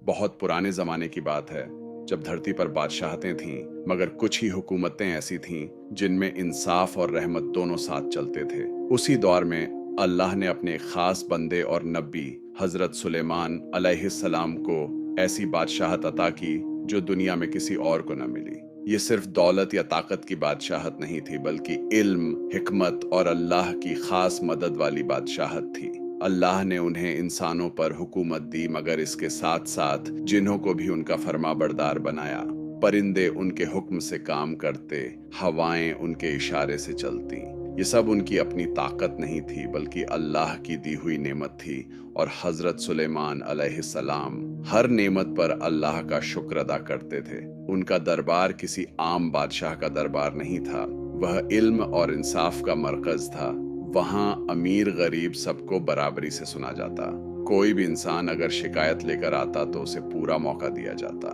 बहुत पुराने जमाने की बात है, जब धरती पर बादशाहतें थीं, मगर कुछ ही हुकूमतें ऐसी थीं जिनमें इंसाफ और रहमत दोनों साथ चलते थे। उसी दौर में अल्लाह ने अपने एक खास बंदे और नबी हजरत सुलेमान अलैहिस्सलाम को ऐसी बादशाहत अता की जो दुनिया में किसी और को न मिली। ये सिर्फ दौलत या ताकत की बादशाहत नहीं थी, बल्कि इल्म, हिकमत और अल्लाह की खास मदद वाली बादशाहत थी। अल्लाह ने उन्हें इंसानों पर हुकूमत दी, मगर इसके साथ साथ जिन्हों को भी उनका फरमाबरदार बनाया। परिंदे उनके हुक्म से काम करते, हवाएं उनके इशारे से चलती। ये सब उनकी अपनी ताकत नहीं थी, बल्कि अल्लाह की दी हुई नेमत थी। और हजरत सुलेमान अलैहिस्सलाम हर नेमत पर अल्लाह का शुक्र अदा करते थे। उनका दरबार किसी आम बादशाह का दरबार नहीं था, वह इल्म और इंसाफ का मरकज था। वहां अमीर गरीब सबको बराबरी से सुना जाता। कोई भी इंसान अगर शिकायत लेकर आता तो उसे पूरा मौका दिया जाता।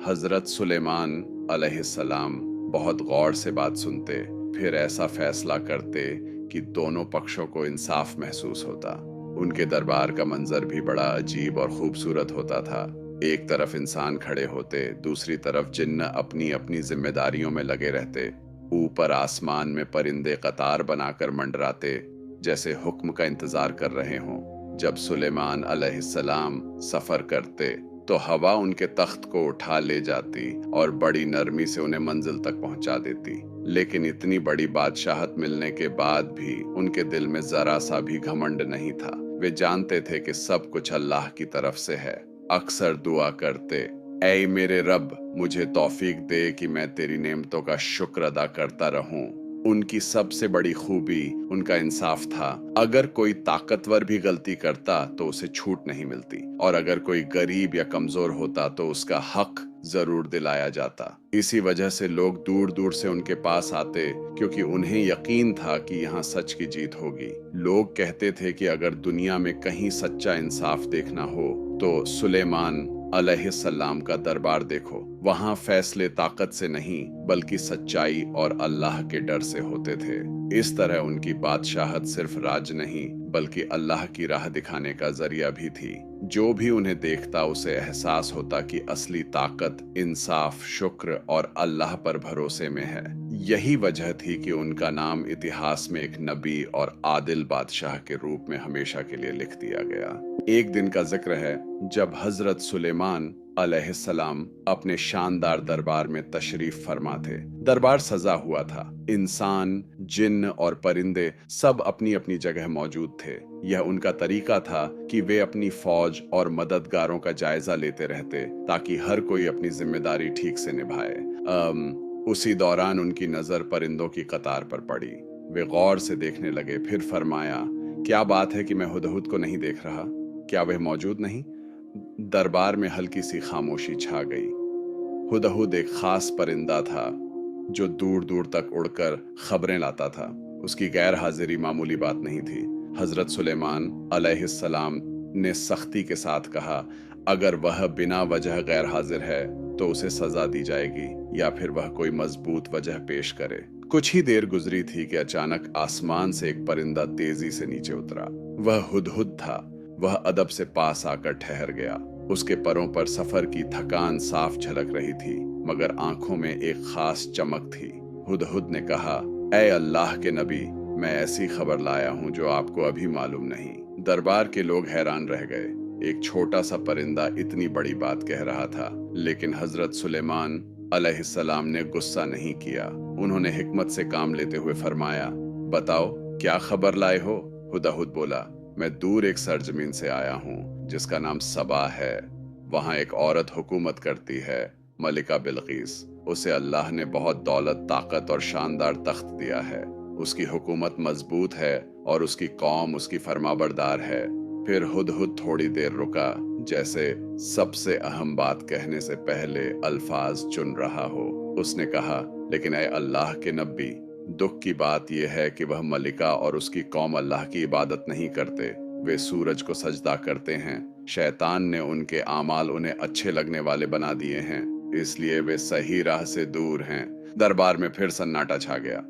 हजरत सुलेमान अलैहिस्सलाम बहुत गौर से बात सुनते, फिर ऐसा फैसला करते कि दोनों पक्षों को इंसाफ महसूस होता। उनके दरबार का मंजर भी बड़ा अजीब और खूबसूरत होता था। एक तरफ इंसान खड़े होते, दूसरी तरफ जिन्न अपनी अपनी जिम्मेदारियों में लगे रहते। ऊपर आसमान में परिंदे कतार बनाकर मंडराते, जैसे हुक्म का इंतजार कर रहे हों। जब सुलेमान अलैहिस्सलाम सफर करते तो हवा उनके तख्त को उठा ले जाती और बड़ी नरमी से उन्हें मंजिल तक पहुंचा देती। लेकिन इतनी बड़ी बादशाहत मिलने के बाद भी उनके दिल में जरा सा भी घमंड नहीं था। वे जानते थे कि सब कुछ अल्लाह की तरफ से है। अक्सर दुआ करते, ऐ मेरे रब, मुझे तौफीक दे कि मैं तेरी नेमतों का शुक्र अदा करता रहूं। उनकी सबसे बड़ी खूबी उनका इंसाफ था। अगर कोई ताकतवर भी गलती करता तो उसे छूट नहीं मिलती, और अगर कोई गरीब या कमजोर होता तो उसका हक जरूर दिलाया जाता। इसी वजह से लोग दूर दूर से उनके पास आते, क्योंकि उन्हें यकीन था कि यहाँ सच की जीत होगी। लोग कहते थे कि अगर दुनिया में कहीं सच्चा इंसाफ देखना हो तो सुलेमान अलैहिस्सलाम का दरबार देखो। वहां फैसले ताकत से नहीं, बल्कि सच्चाई और अल्लाह के डर से होते थे। इस तरह उनकी बादशाहत सिर्फ राज नहीं, बल्कि अल्लाह की राह दिखाने का जरिया भी थी। जो भी उन्हें देखता उसे एहसास होता कि असली ताकत इंसाफ, शुक्र और अल्लाह पर भरोसे में है। यही वजह थी कि उनका नाम इतिहास में एक नबी और आदिल बादशाह के रूप में हमेशा के लिए लिख दिया गया। एक दिन का जिक्र है जब हजरत सुलेमान अलैहिस्सलाम अपने शानदार दरबार में तशरीफ फरमा थे। दरबार सजा हुआ था। इंसान, जिन्न और परिंदे सब अपनी अपनी जगह मौजूद थे। यह उनका तरीका था कि वे अपनी फौज और मददगारों का जायजा लेते रहते, ताकि हर कोई अपनी जिम्मेदारी ठीक से निभाए। उसी दौरान उनकी नजर परिंदों की कतार पर पड़ी। वे गौर से देखने लगे, फिर फरमाया, क्या बात है कि मैं हुदहुद को नहीं देख रहा? क्या वह मौजूद नहीं? दरबार में हल्की सी खामोशी छा गई। हुदहुद एक खास परिंदा था जो दूर दूर तक उड़कर खबरें लाता था। उसकी गैर हाजिरी मामूली बात नहीं थी। हजरत सुलेमान अलैहिस्सलाम ने सख्ती के साथ कहा, अगर वह बिना वजह गैर हाजिर है तो उसे सजा दी जाएगी, या फिर वह कोई मजबूत वजह पेश करे। कुछ ही देर गुजरी थी कि अचानक आसमान से एक परिंदा तेजी से नीचे उतरा। वह हुदहुद था। वह अदब से पास आकर ठहर गया। उसके परों पर सफर की थकान साफ झलक रही थी, मगर आंखों में एक खास चमक थी। हुदहुद ने कहा, ऐ अल्लाह के नबी, मैं ऐसी खबर लाया हूँ जो आपको अभी मालूम नहीं। दरबार के लोग हैरान रह गए। एक छोटा सा परिंदा इतनी बड़ी बात कह रहा था, लेकिन हजरत सुलेमान अलैहिस्सलाम ने गुस्सा नहीं किया। उन्होंने हिकमत से काम लेते हुए फरमाया, बताओ क्या खबर लाए हो? हुदहुद बोला, मैं दूर एक सरजमीन से आया हूँ जिसका नाम सबा है। वहाँ एक औरत हुकूमत करती है, मलिका बिल्किस। उसे अल्लाह ने बहुत दौलत, ताकत और शानदार तख्त दिया है। उसकी हुकूमत मजबूत है और उसकी कौम उसकी फरमाबरदार है। फिर हुदहुद थोड़ी देर रुका, जैसे सबसे अहम बात कहने से पहले अल्फाज चुन रहा हो। उसने कहा, लेकिन ऐ अल्लाह के नबी, दुख की बात यह है कि वह मलिका और उसकी कौम अल्लाह की इबादत नहीं करते। वे सूरज को सजदा करते हैं। शैतान ने उनके आमाल उन्हें अच्छे लगने वाले बना दिए हैं, इसलिए वे सही राह से दूर हैं। दरबार में फिर सन्नाटा छा गया।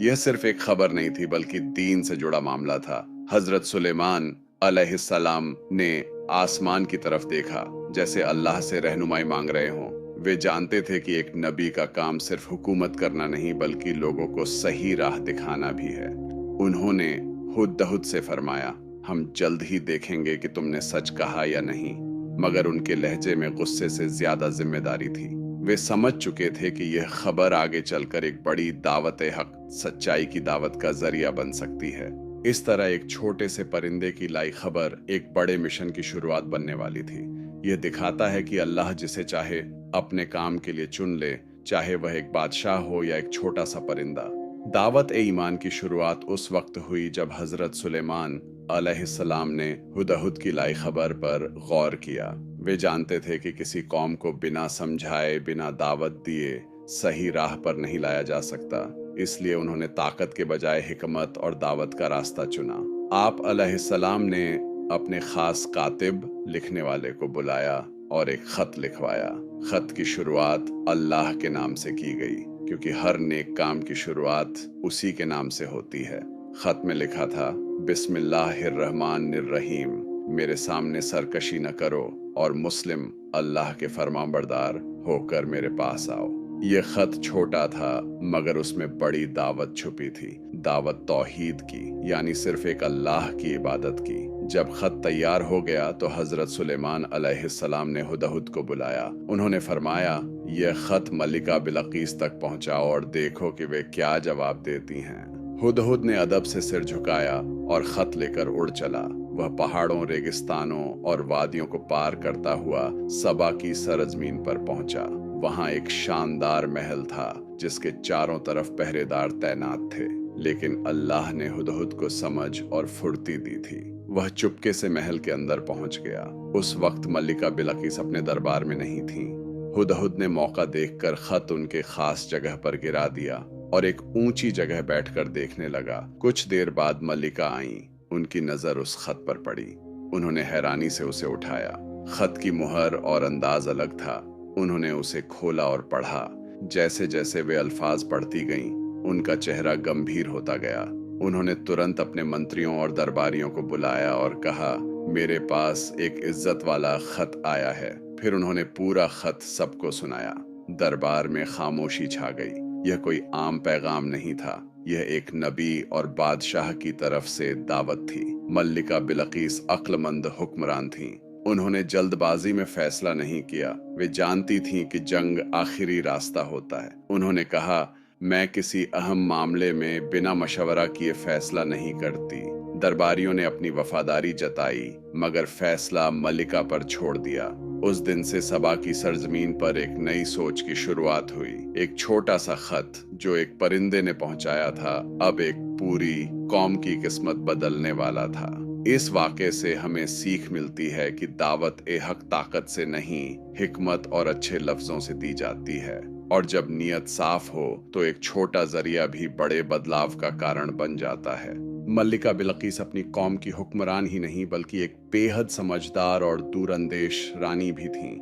यह सिर्फ एक खबर नहीं थी, बल्कि दीन से जुड़ा मामला था। हजरत सुलेमान अलैहिस्सलाम ने आसमान की तरफ देखा जैसे अल्लाह से रहनुमाई मांग रहे हों। वे जानते थे कि एक नबी का काम सिर्फ हुकूमत करना नहीं बल्कि लोगों को सही राह दिखाना भी है। उन्होंने हुदहुद से फरमाया, हम जल्द ही देखेंगे कि तुमने सच कहा या नहीं, मगर उनके लहजे में गुस्से से ज्यादा जिम्मेदारी थी। वे समझ चुके थे कि यह खबर आगे चलकर एक बड़ी दावत हक, सच्चाई की दावत का जरिया बन सकती है। इस तरह एक छोटे से परिंदे की लाई खबर एक बड़े मिशन की शुरुआत बनने वाली थी। यह दिखाता है कि अल्लाह जिसे चाहे अपने काम के लिए चुन ले, चाहे वह एक बादशाह हो या एक छोटा सा परिंदा। दावत ए ईमान की शुरुआत उस वक्त हुई जब हजरत सुलेमान अलैहिस्सलाम ने हुदहुद की लाई खबर पर गौर किया। वे जानते थे कि किसी कौम को बिना समझाए, बिना दावत दिए सही राह पर नहीं लाया जा सकता। इसलिए उन्होंने ताकत के बजाय हिकमत और दावत का रास्ता चुना। आप अलैहिस्सलाम ने अपने खास कातिब लिखने वाले को बुलाया और एक खत लिखवाया। खत की शुरुआत अल्लाह के नाम से की गई, क्योंकि हर नेक काम की शुरुआत उसी के नाम से होती है। खत में लिखा था, बिस्मिल्लाहिर्रहमानिर्रहीम, मेरे सामने सरकशी न करो और मुस्लिम अल्लाह के फरमाबरदार होकर मेरे पास आओ। ये खत छोटा था मगर उसमें बड़ी दावत छुपी थी। दावत तौहीद की, यानी सिर्फ एक अल्लाह की इबादत की। जब खत तैयार हो गया तो हजरत सुलेमान अलैहिस्सलाम ने हुदहुद को बुलाया। उन्होंने फरमाया, यह खत मलिका बिलकीस तक पहुंचाओ और देखो कि वे क्या जवाब देती हैं। हुदहुद ने अदब से सिर झुकाया और खत लेकर उड़ चला। वह पहाड़ों, रेगिस्तानों और वादियों को पार करता हुआ सबा की सरजमीन पर पहुंचा। वहां एक शानदार महल था जिसके चारों तरफ पहरेदार तैनात थे, लेकिन अल्लाह ने हुदहुद को समझ और फुर्ती दी थी। वह चुपके से महल के अंदर पहुंच गया। उस वक्त मलिका बिलकीस अपने दरबार में नहीं थी। हुदहुद ने मौका देखकर खत उनके खास जगह पर गिरा दिया और एक ऊंची जगह बैठकर देखने लगा। कुछ देर बाद मलिका आई। उनकी नजर उस खत पर पड़ी। उन्होंने हैरानी से उसे उठाया। खत की मुहर और अंदाज अलग था। उन्होंने उसे खोला और पढ़ा। जैसे जैसे वे अल्फाज पढ़ती गईं, उनका चेहरा गंभीर होता गया। उन्होंने तुरंत अपने मंत्रियों और दरबारियों को बुलाया और कहा, मेरे पास एक इज्जत वाला खत आया है। फिर उन्होंने पूरा खत सबको सुनाया। दरबार में खामोशी छा गई। यह कोई आम पैगाम नहीं था, यह एक नबी और बादशाह की तरफ से दावत थी। मल्लिका बिलकीस अक्लमंद हुक्मरान थीं। उन्होंने जल्दबाजी में फैसला नहीं किया। वे जानती थीं कि जंग आखिरी रास्ता होता है। उन्होंने कहा, मैं किसी अहम मामले में बिना मशवरा किए फैसला नहीं करती। दरबारियों ने अपनी वफादारी जताई, मगर फैसला मलिका पर छोड़ दिया। उस दिन से सबा की सरजमीन पर एक नई सोच की शुरुआत हुई। एक छोटा सा खत जो एक परिंदे ने पहुंचाया था, अब एक पूरी कौम की किस्मत बदलने वाला था। इस वाक़े से हमें सीख मिलती है कि दावत ए हक ताकत से नहीं, हिकमत और अच्छे लफ्जों से दी जाती है। और जब नीयत साफ हो तो एक छोटा जरिया भी बड़े बदलाव का कारण बन जाता है। मल्लिका बिलकीस अपनी कौम की हुक्मरान ही नहीं बल्कि एक बेहद समझदार और दूरंदेश रानी भी थीं।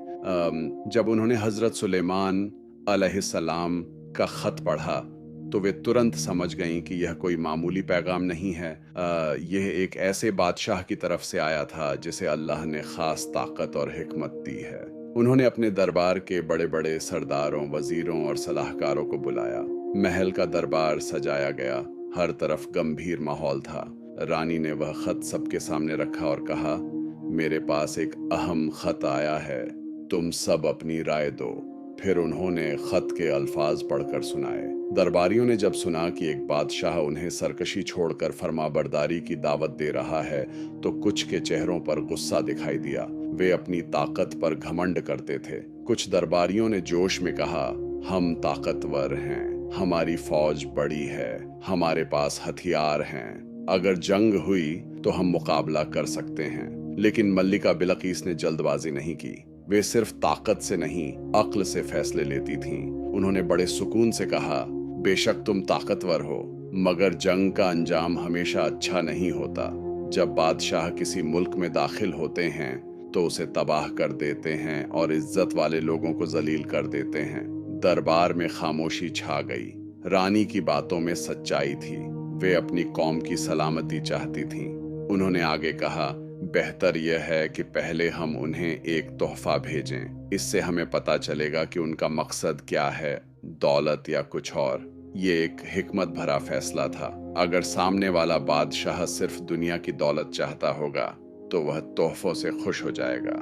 जब उन्होंने हजरत सुलेमान अलैहिस्सलाम का खत पढ़ा तो वे तुरंत समझ गईं कि यह कोई मामूली पैगाम नहीं है। यह एक ऐसे बादशाह की तरफ से आया था जिसे अल्लाह ने खास ताकत और हिकमत दी है। उन्होंने अपने दरबार के बड़े बड़े सरदारों, वजीरों और सलाहकारों को बुलाया। महल का दरबार सजाया गया। हर तरफ गंभीर माहौल था। रानी ने वह खत सबके सामने रखा और कहा, मेरे पास एक अहम खत आया है, तुम सब अपनी राय दो। फिर उन्होंने खत के अल्फाज पढ़कर सुनाए। दरबारियों ने जब सुना कि एक बादशाह उन्हें सरकशी छोड़कर फरमाबरदारी की दावत दे रहा है तो कुछ के चेहरों पर गुस्सा दिखाई दिया। वे अपनी ताकत पर घमंड करते थे। कुछ दरबारियों ने जोश में कहा, हम ताकतवर हैं, हमारी फौज बड़ी है, हमारे पास हथियार हैं, अगर जंग हुई तो हम मुकाबला कर सकते हैं। लेकिन मल्लिका बिलकीस ने जल्दबाजी नहीं की। वे सिर्फ ताकत से नहीं, अक्ल से फैसले लेती थीं। उन्होंने बड़े सुकून से कहा, बेशक तुम ताकतवर हो, मगर जंग का अंजाम हमेशा अच्छा नहीं होता। जब बादशाह किसी मुल्क में दाखिल होते हैं तो उसे तबाह कर देते हैं और इज्जत वाले लोगों को जलील कर देते हैं। दरबार में खामोशी छा गई। रानी की बातों में सच्चाई थी। वे अपनी कौम की सलामती चाहती थीं। उन्होंने आगे कहा, बेहतर यह है कि पहले हम उन्हें एक तोहफा भेजें। इससे हमें पता चलेगा कि उनका मकसद क्या है, दौलत या कुछ और। ये एक हिकमत भरा फैसला था। अगर सामने वाला बादशाह सिर्फ दुनिया की दौलत चाहता होगा तो वह तोहफों से खुश हो जाएगा,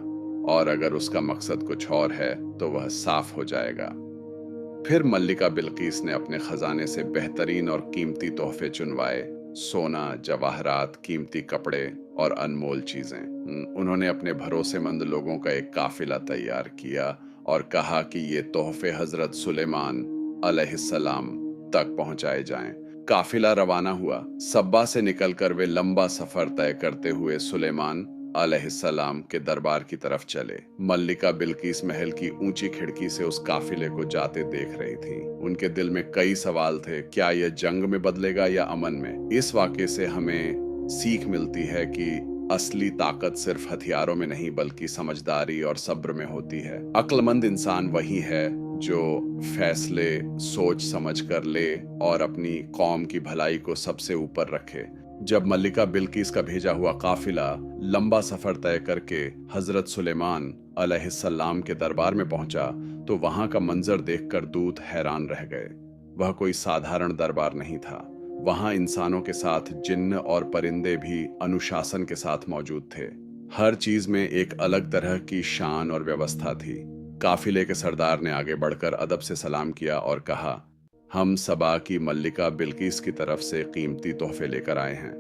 और अगर उसका मकसद कुछ और है तो वह साफ हो जाएगा। फिर मल्लिका बिल्किस ने अपने खजाने से बेहतरीन और कीमती तोहफे चुनवाए। सोना, जवाहरात, कीमती कपड़े और अनमोल चीजें। उन्होंने अपने भरोसेमंद लोगों का एक काफिला तैयार किया और कहा कि ये तोहफे हजरत सुलेमान अलैहिस्सलाम तक पहुंचाए जाएं। काफिला रवाना हुआ। सब्बा से निकलकर वे लंबा सफर तय करते हुए सुलेमान अलैहिस्सलाम के दरबार की तरफ चले। मल्लिका बिल्किस महल की ऊंची खिड़की से उस काफिले को जाते देख रही थी। उनके दिल में कई सवाल थे। क्या यह जंग में बदलेगा या अमन में? इस वाक़े से हमें सीख मिलती है कि असली ताकत सिर्फ हथियारों में नहीं बल्कि समझदारी और सब्र में होती है। अक्लमंद इंसान वही है जो फैसले सोच समझ कर ले और अपनी कौम की भलाई को सबसे ऊपर रखे। जब मल्लिका बिल्किस का भेजा हुआ काफिला लंबा सफर तय करके हजरत सुलेमान अलैहिस्सलाम के दरबार में पहुंचा तो वहां का मंजर देखकर दूत हैरान रह गए। वह कोई साधारण दरबार नहीं था। वहां इंसानों के साथ जिन्न और परिंदे भी अनुशासन के साथ मौजूद थे। हर चीज में एक अलग तरह की शान और व्यवस्था थी। काफिले के सरदार ने आगे बढ़कर अदब से सलाम किया और कहा, हम सबा की मल्लिका बिल्किस की तरफ से कीमती तोहफे लेकर आए हैं।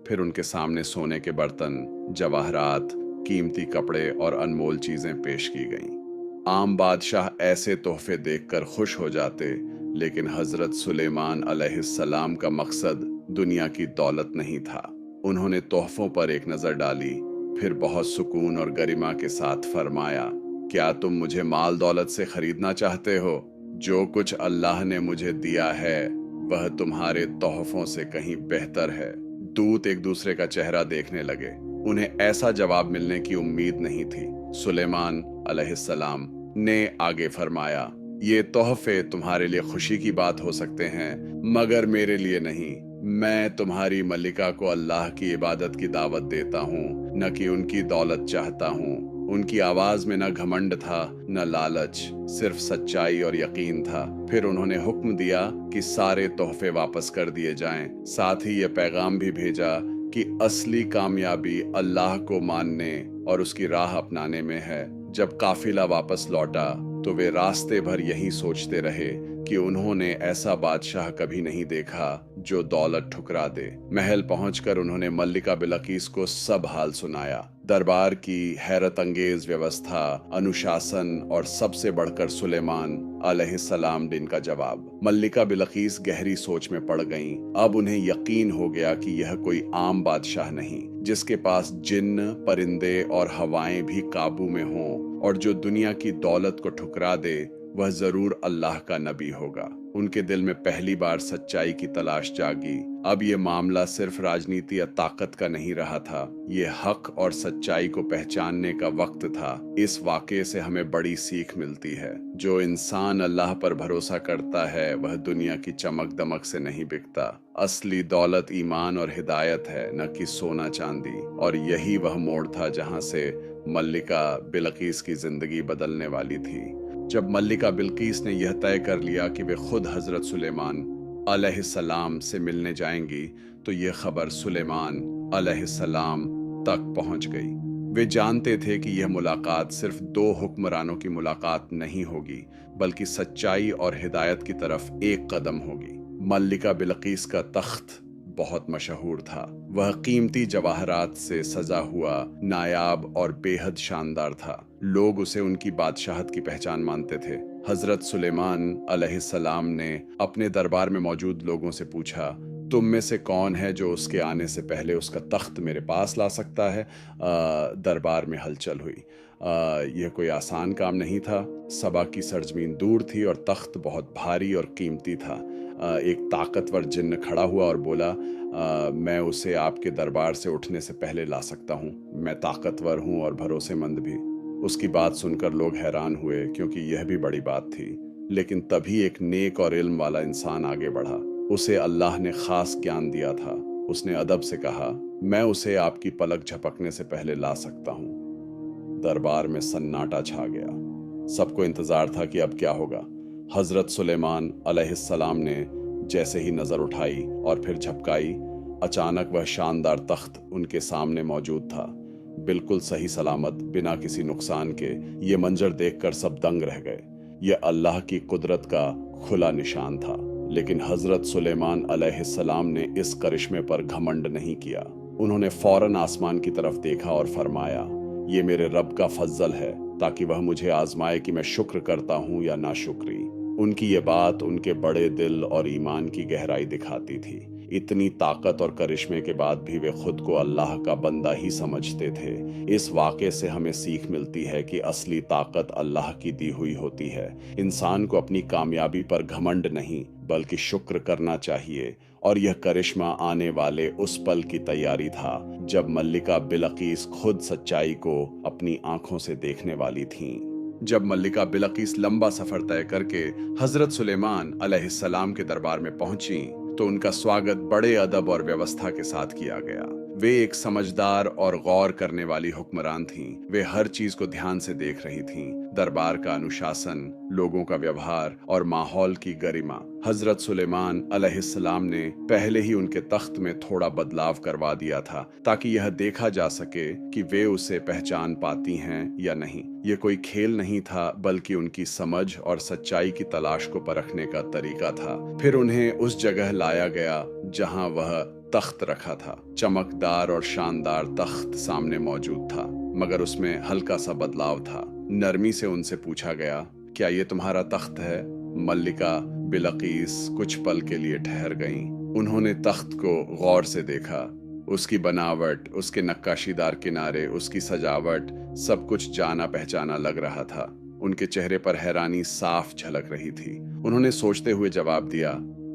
फिर उनके सामने सोने के बर्तन, जवाहरात, कीमती कपड़े और अनमोल चीजें पेश की गईं। आम बादशाह ऐसे तोहफे देखकर खुश हो जाते, लेकिन हजरत सुलेमान अलैहिस्सलाम का मकसद दुनिया की दौलत नहीं था। उन्होंने तोहफों पर एक नजर डाली, फिर बहुत सुकून और गरिमा के साथ फरमाया, क्या तुम मुझे माल दौलत से खरीदना चाहते हो? जो कुछ अल्लाह ने मुझे दिया है वह तुम्हारे तोहफों से कहीं बेहतर है। दूत एक दूसरे का चेहरा देखने लगे। उन्हें ऐसा जवाब मिलने की उम्मीद नहीं थी। सुलेमान अलैहिस्सलाम ने आगे फरमाया, ये तोहफे तुम्हारे लिए खुशी की बात हो सकते हैं, मगर मेरे लिए नहीं। मैं तुम्हारी मल्लिका को अल्लाह की इबादत की दावत देता हूँ, न कि उनकी दौलत चाहता हूँ। उनकी आवाज में न घमंड था न लालच, सिर्फ सच्चाई और यकीन था। फिर उन्होंने हुक्म दिया कि सारे तोहफे वापस कर दिए जाएं। साथ ही ये पैगाम भी भेजा कि असली कामयाबी अल्लाह को मानने और उसकी राह अपनाने में है। जब काफिला वापस लौटा तो वे रास्ते भर यही सोचते रहे कि उन्होंने ऐसा बादशाह कभी नहीं देखा जो दौलत ठुकरा दे। महल पहुंचकर उन्होंने मल्लिका बिल्किस को सब हाल सुनाया। दरबार की हैरत अंगेज व्यवस्था, अनुशासन और सबसे बढ़कर सुलेमान अलैहिस्सलाम दिन का जवाब। मल्लिका बिल्किस गहरी सोच में पड़ गईं। अब उन्हें यकीन हो गया कि यह कोई आम बादशाह नहीं, जिसके पास जिन्न, परिंदे और हवाएं भी काबू में हों, और जो दुनिया की दौलत को ठुकरा दे वह जरूर अल्लाह का नबी होगा। उनके दिल में पहली बार सच्चाई की तलाश जागी। अब ये मामला सिर्फ राजनीति या ताकत का नहीं रहा था, ये हक और सच्चाई को पहचानने का वक्त था। इस वाक़े से हमें बड़ी सीख मिलती है। जो इंसान अल्लाह पर भरोसा करता है वह दुनिया की चमक दमक से नहीं बिकता। असली दौलत ईमान और हिदायत है, न कि सोना चांदी। और यही वह मोड़ था जहाँ से मल्लिका बिल्किस की जिंदगी बदलने वाली थी। जब मल्लिका बिल्किस ने यह तय कर लिया कि वे खुद हजरत सुलेमान अलैहिस्सलाम से मिलने जाएंगी तो यह खबर सुलेमान अलैहिस्सलाम तक पहुंच गई। वे जानते थे कि यह मुलाकात सिर्फ दो हुक्मरानों की मुलाकात नहीं होगी, बल्कि सच्चाई और हिदायत की तरफ एक कदम होगी। मल्लिका बिल्किस का तख्त बहुत मशहूर था। वह कीमती जवाहरात से सजा हुआ, नायाब और बेहद शानदार था। लोग उसे उनकी बादशाहत की पहचान मानते थे। हजरत सुलेमान अलैहिस्सलाम ने अपने दरबार में मौजूद लोगों से पूछा, तुम में से कौन है जो उसके आने से पहले उसका तख्त मेरे पास ला सकता है? दरबार में हलचल हुई। यह कोई आसान काम नहीं था। सबा की सरजमीन दूर थी और तख्त बहुत भारी और कीमती था। एक ताकतवर जिन्न खड़ा हुआ और बोला, मैं उसे आपके दरबार से उठने से पहले ला सकता हूँ। मैं ताकतवर हूँ और भरोसेमंद भी। उसकी बात सुनकर लोग हैरान हुए, क्योंकि यह भी बड़ी बात थी। लेकिन तभी एक नेक और इल्म वाला इंसान आगे बढ़ा। उसे अल्लाह ने खास ज्ञान दिया था। उसने अदब से कहा, मैं उसे आपकी पलक झपकने से पहले ला सकता हूँ। दरबार में सन्नाटा छा गया। सबको इंतजार था कि अब क्या होगा। हजरत सुलेमान अलैहिस्सलाम ने जैसे ही नजर उठाई और फिर झपकाई, अचानक वह शानदार तख्त उनके सामने मौजूद था, बिल्कुल सही सलामत, बिना किसी नुकसान के। ये मंजर देखकर सब दंग रह गए। यह अल्लाह की कुदरत का खुला निशान था। लेकिन हजरत सुलेमान अलैहिस्सलाम ने इस करिश्मे पर घमंड नहीं किया। उन्होंने फौरन आसमान की तरफ देखा और फरमाया, ये मेरे रब का फजल है ताकि वह मुझे आजमाए कि मैं शुक्र करता हूँ या नाशुक्री। उनकी ये बात उनके बड़े दिल और ईमान की गहराई दिखाती थी। इतनी ताकत और करिश्मे के बाद भी वे खुद को अल्लाह का बंदा ही समझते थे। इस वाक़े से हमें सीख मिलती है कि असली ताकत अल्लाह की दी हुई होती है। इंसान को अपनी कामयाबी पर घमंड नहीं बल्कि शुक्र करना चाहिए। और यह करिश्मा आने वाले उस पल की तैयारी था जब मल्लिका बिलकीस खुद सच्चाई को अपनी आंखों से देखने वाली थीं। जब मल्लिका बिलकीस लंबा सफर तय करके हजरत सुलेमान अलैहिस्सलाम के दरबार में पहुंची तो उनका स्वागत बड़े अदब और व्यवस्था के साथ किया गया। वे एक समझदार और गौर करने वाली हुक्मरान थीं। वे हर चीज को ध्यान से देख रही थीं, दरबार का अनुशासन, लोगों का व्यवहार और माहौल की गरिमा। हजरत सुलेमान अलैहिस्सलाम ने पहले ही उनके तख्त में थोड़ा बदलाव करवा दिया था ताकि यह देखा जा सके कि वे उसे पहचान पाती हैं या नहीं। ये कोई खेल नहीं था बल्कि उनकी समझ और सच्चाई की तलाश को परखने का तरीका था। फिर उन्हें उस जगह लाया गया जहां वह तख्त रखा था। चमकदार और शानदार तख्त सामने मौजूद था, मगर उसमें हल्का सा बदलाव था। नरमी से उनसे पूछा गया, क्या ये तुम्हारा तख्त है? मल्लिका बिलकीस कुछ पल के लिए ठहर गईं। उन्होंने तख्त को गौर से देखा। उसकी बनावट, उसके नक्काशीदार किनारे, उसकी सजावट, सब कुछ जाना पहचाना लग रहा था। उनके चेहरे पर हैरानी साफ झलक रही थी। उन्होंने सोचते हुए जवाब दिया,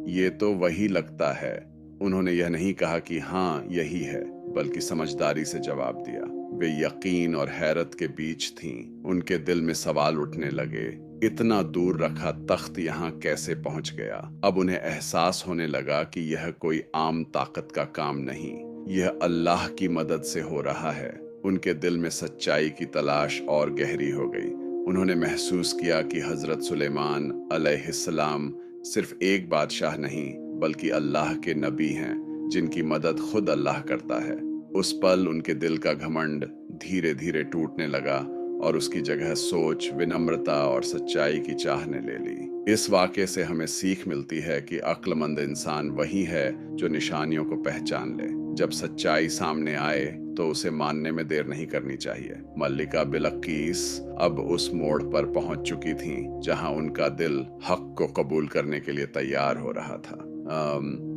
ये तो वही लगता है। उन्होंने यह नहीं कहा कि हाँ यही है, बल्कि समझदारी से जवाब दिया। वे यकीन और हैरत के बीच थीं। उनके दिल में सवाल उठने लगे, इतना दूर रखा तख्त यहाँ कैसे पहुंच गया? अब उन्हें एहसास होने लगा कि यह कोई आम ताकत का काम नहीं, यह अल्लाह की मदद से हो रहा है। उनके दिल में सच्चाई की तलाश और गहरी हो गई। उन्होंने महसूस किया कि हजरत सुलेमान अलैहिस्सलाम सिर्फ एक बादशाह नहीं बल्कि अल्लाह के नबी हैं, जिनकी मदद खुद अल्लाह करता है। उस पल उनके दिल का घमंड धीरे धीरे टूटने लगा और उसकी जगह सोच, विनम्रता और सच्चाई की चाह ने ले ली। इस वाक़े से हमें सीख मिलती है कि अक्लमंद इंसान वही है जो निशानियों को पहचान ले। जब सच्चाई सामने आए तो उसे मानने में देर नहीं करनी चाहिए। मल्लिका बिलकीस अब उस मोड़ पर पहुंच चुकी थीं जहां उनका दिल हक को कबूल करने के लिए तैयार हो रहा था।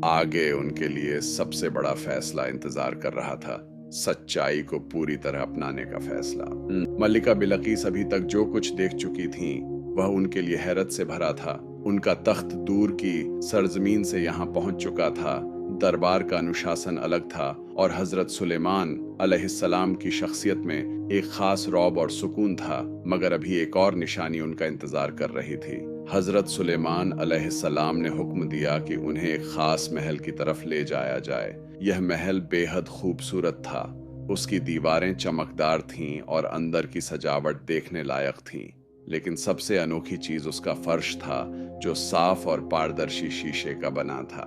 आगे उनके लिए सबसे बड़ा फैसला इंतजार कर रहा था, सच्चाई को पूरी तरह अपनाने का फैसला। मल्लिका बिलकीस अभी तक जो कुछ देख चुकी थीं, वह उनके लिए हैरत से भरा था। उनका तख्त दूर की सरजमीन से यहाँ पहुंच चुका था, दरबार का अनुशासन अलग था और हजरत सुलेमान अलैहिस्सलाम की शख्सियत में एक खास रौब और सुकून था। मगर अभी एक और निशानी उनका इंतजार कर रही थी। हजरत सुलेमान अलैहिस्सलाम ने हुक्म दिया कि उन्हें एक खास महल की तरफ ले जाया जाए। यह महल बेहद खूबसूरत था। उसकी दीवारें चमकदार थीं और अंदर की सजावट देखने लायक थी। लेकिन सबसे अनोखी चीज उसका फर्श था, जो साफ और पारदर्शी शीशे का बना था।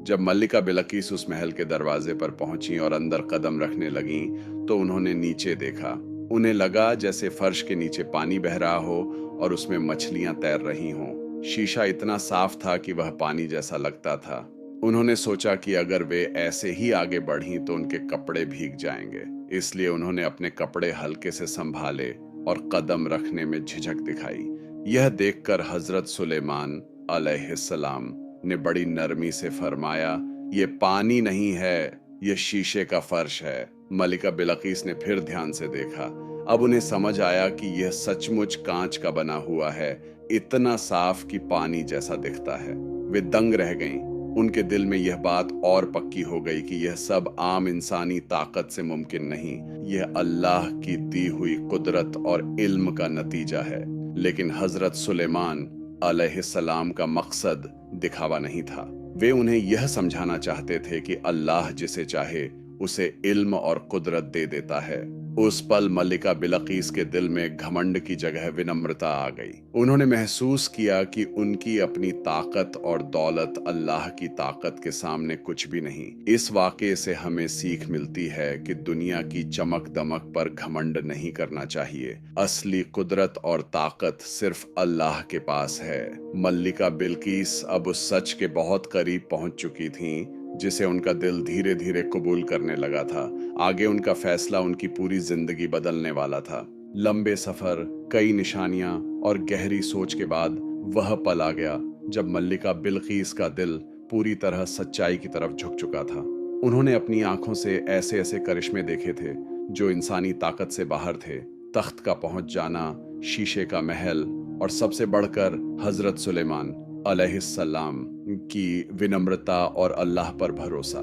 जब मल्लिका बिलकीस उस महल के दरवाजे पर पहुंची और अंदर कदम रखने लगीं, तो उन्होंने नीचे देखा। उन्हें लगा जैसे फर्श के नीचे पानी बह रहा हो और उसमें मछलियां तैर रही हों। शीशा इतना साफ था कि वह पानी जैसा लगता था। उन्होंने सोचा कि अगर वे ऐसे ही आगे बढ़ीं तो उनके कपड़े भीग जाएंगे। इसलिए उन्होंने अपने कपड़े हल्के से संभाले और कदम रखने में झिझक दिखाई। यह देखकर हजरत सुलेमान अलैहिस्सलाम ने बड़ी नरमी से फरमाया, ये पानी नहीं है, ये शीशे का फर्श है। मल्लिका बिलकीस ने फिर ध्यान से देखा। अब उन्हें समझ आया कि यह सचमुच कांच का बना हुआ है, इतना साफ कि पानी जैसा दिखता है। वे दंग रह गईं। उनके दिल में यह बात और पक्की हो गई कि यह सब आम इंसानी ताकत से मुमकिन नहीं, यह अल्लाह की दी हुई कुदरत और इल्म का नतीजा है। लेकिन हजरत सुलेमान अलैहिस्सलाम का मकसद दिखावा नहीं था। वे उन्हें यह समझाना चाहते थे कि अल्लाह जिसे चाहे उसे इल्म और कुदरत दे देता है। उस पल मलिका बिलकीस के दिल में घमंड की जगह विनम्रता आ गई। उन्होंने महसूस किया कि उनकी अपनी ताकत और दौलत अल्लाह की ताकत के सामने कुछ भी नहीं। इस वाक़े से हमें सीख मिलती है कि दुनिया की चमक दमक पर घमंड नहीं करना चाहिए। असली कुदरत और ताकत सिर्फ अल्लाह के पास है। मल्लिका बिल्किस अब उस सच के बहुत करीब पहुंच चुकी थीं जिसे उनका दिल धीरे धीरे कबूल करने लगा था। आगे उनका फैसला उनकी पूरी जिंदगी बदलने वाला था। लंबे सफर, कई निशानियां और गहरी सोच के बाद वह पल आ गया जब मल्लिका बिल्किस का दिल पूरी तरह सच्चाई की तरफ झुक चुका था। उन्होंने अपनी आंखों से ऐसे ऐसे करिश्मे देखे थे जो इंसानी ताकत से बाहर थे। तख्त का पहुंच जाना, शीशे का महल और सबसे बढ़कर हजरत सुलेमान अलैहिस्सलाम की विनम्रता और अल्लाह पर भरोसा।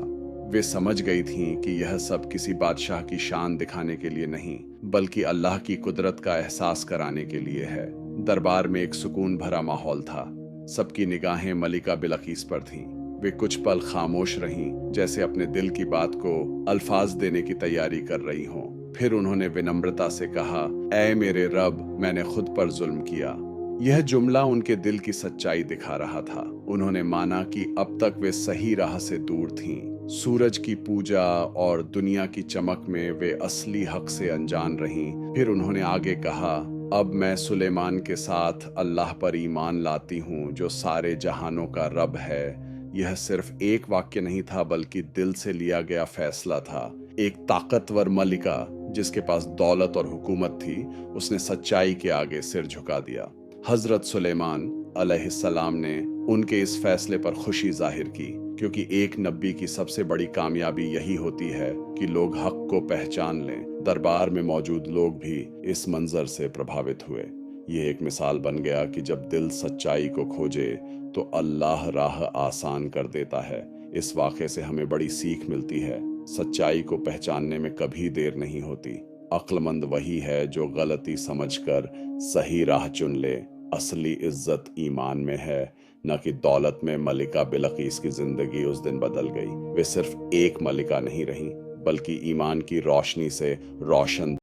वे समझ गई थीं कि यह सब किसी बादशाह की शान दिखाने के लिए नहीं, बल्कि अल्लाह की कुदरत का एहसास कराने के लिए है। दरबार में एक सुकून भरा माहौल था। सबकी निगाहें मलिका बिलकीस पर थीं। वे कुछ पल खामोश रहीं, जैसे अपने दिल की बात को अल्फाज देने की तैयारी कर रही हों। फिर उन्होंने विनम्रता से कहा, ऐ मेरे रब, मैंने खुद पर जुल्म किया। यह जुमला उनके दिल की सच्चाई दिखा रहा था। उन्होंने माना कि अब तक वे सही राह से दूर थीं। सूरज की पूजा और दुनिया की चमक में वे असली हक से अनजान रहीं। फिर उन्होंने आगे कहा, अब मैं सुलेमान के साथ अल्लाह पर ईमान लाती हूँ जो सारे जहानों का रब है। यह सिर्फ एक वाक्य नहीं था, बल्कि दिल से लिया गया फैसला था। एक ताकतवर मलिका जिसके पास दौलत और हुकूमत थी, उसने सच्चाई के आगे सिर झुका दिया। हजरत सुलेमान अलैहिस्सलाम ने उनके इस फैसले पर खुशी जाहिर की, क्योंकि एक नबी की सबसे बड़ी कामयाबी यही होती है कि लोग हक को पहचान लें। दरबार में मौजूद लोग भी इस मंजर से प्रभावित हुए। ये एक मिसाल बन गया कि जब दिल सच्चाई को खोजे तो अल्लाह राह आसान कर देता है। इस वाक़े से हमें बड़ी सीख मिलती है। सच्चाई को पहचानने में कभी देर नहीं होती। अक्लमंद वही है जो गलती समझकर सही राह चुन ले। असली इज्जत ईमान में है, न कि दौलत में। मलिका बिलकीस की जिंदगी उस दिन बदल गई। वे सिर्फ एक मलिका नहीं रहीं, बल्कि ईमान की रोशनी से रोशन